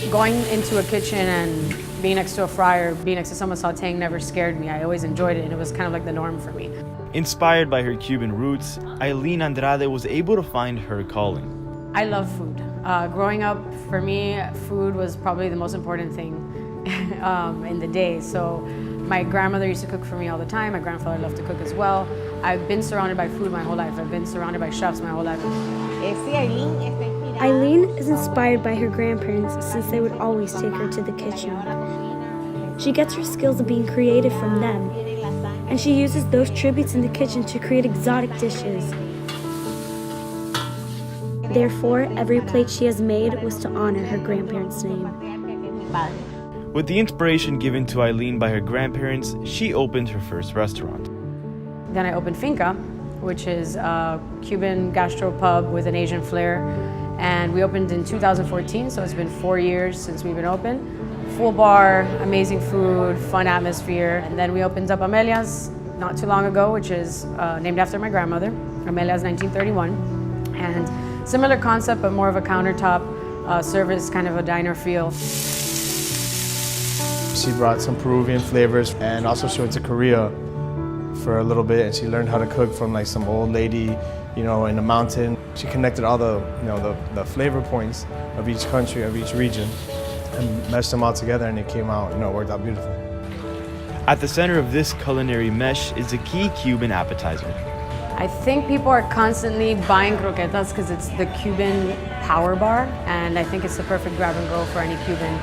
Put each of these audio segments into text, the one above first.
Going into a kitchen and being next to a fryer, being next to someone sauteing never scared me. I always enjoyed it, and it was kind of like the norm for me. Inspired by her Cuban roots, Eileen Andrade was able to find her calling. I love food. Growing up, for me, food was probably the most important thing in the day. So my grandmother used to cook for me all the time. My grandfather loved to cook as well. I've been surrounded by food my whole life. I've been surrounded by chefs my whole life. Eileen is inspired by her grandparents since they would always take her to the kitchen. She gets her skills of being creative from them, and she uses those tributes in the kitchen to create exotic dishes. Therefore, every plate she has made was to honor her grandparents' name. With the inspiration given to Eileen by her grandparents, she opened her first restaurant. Then I opened Finca, which is a Cuban gastropub with an Asian flair. And we opened in 2014, so it's been 4 years since we've been open. Full bar, amazing food, fun atmosphere. And then we opened up Amelia's not too long ago, which is named after my grandmother. Amelia's 1931. And similar concept, but more of a countertop service, kind of a diner feel. She brought some Peruvian flavors, and also she went to Korea for a little bit, and she learned how to cook from like some old lady, in the mountain. She connected all the flavor points of each country, of each region, and meshed them all together, and it came out, it worked out beautiful. At the center of this culinary mesh is a key Cuban appetizer. I think people are constantly buying croquetas because it's the Cuban power bar, and I think it's the perfect grab and go for any Cuban.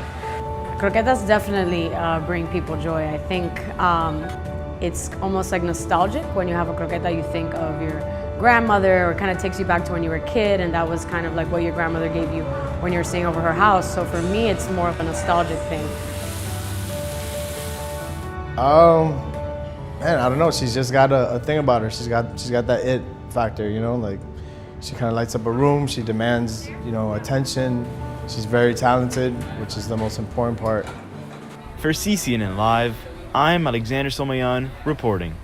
Croquetas definitely bring people joy. I think it's almost like nostalgic. When you have a croqueta, you think of your grandmother, or it kind of takes you back to when you were a kid, and that was kind of like what your grandmother gave you when you were staying over her house. So for me, it's more of a nostalgic thing. Man, I don't know. She's just got a thing about her. She's got that it factor, like she kind of lights up a room. She demands, attention. She's very talented, which is the most important part. For CCNN Live, I'm Alexander Somayan reporting.